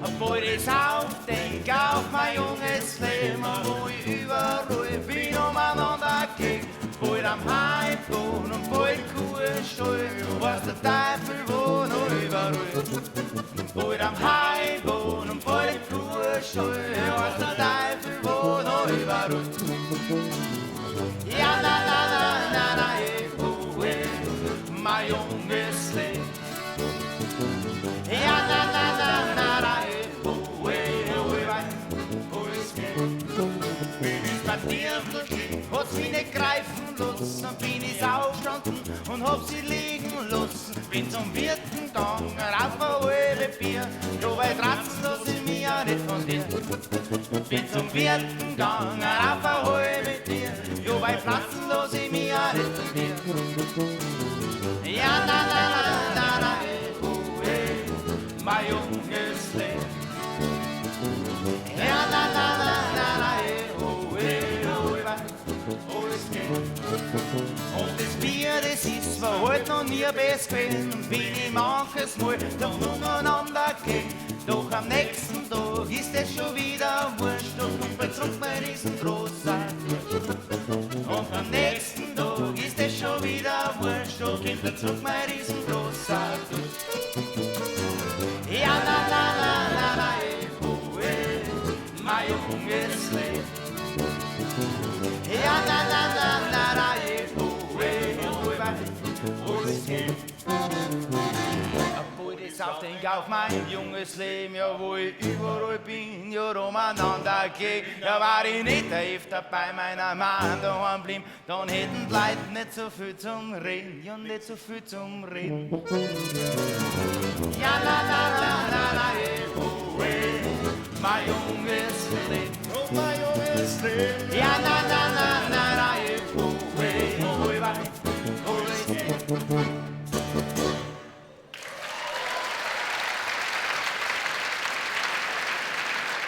Obwohl ich auf, denk auf mein junges Leben, wo ich überall bin umeinander kick, wo ich am Heim wohn und wo ich Kuh steu, was der Teufel wohnt und überall. Wo ich am Heim wohn und wo ich Kuh steu, was der Teufel wohnt und überall. Ja, na, na, na, na, na, wo ich mein junges Leben. Ja, na, na, na, na, na, hat's mich nicht greifen lassen, bin ich aufgestanden und hab sie liegen lassen. Bin zum Wirten gegangen, auf ein halbes Bier, ja, weil tratzen lass ich mich ja nicht von dir. Bin zum Wirten gegangen, auf ein halbes Bier, ja, weil tratzen lass ich mich ja nicht von dir. Ja, na, na, na, na, na, oh, ey, mein junges Leben. Ja, na, na, na, na, na, oh, ey, oh, ey, oh, es geht. Und das Bier, das ist mir halt noch nie besser gewesen. Und wenn ich manches Mal doch umeinander geh, doch am nächsten Tag ist es schon wieder wurscht. Doch Kumpel zurück mir diesen großer und am nächsten Tag ist es schon wieder wurscht. Doch Kumpel zurück mir diesen großer ja, na, na, na, na, na, oh, ey, mein junges Leben. Ja, na, na, na, na, na, oh, ey, oh, ey, oh, es geht. Obwohl das auf den auf mein junges Leben, ja, wo ich überall bin, ja, umeinander geh, ja, war ich nicht öfter bei meiner Mann daheim blieb, dann hätten die Leute nicht so viel zum Reden, ja, nicht so viel zum Reden. Ja, na, na, na, na, na, oh, ey, mein junges Leben, oh, mein junges Leben. Ja, na, na, na, na, na, oh, ey, oh, ey, oh, ey.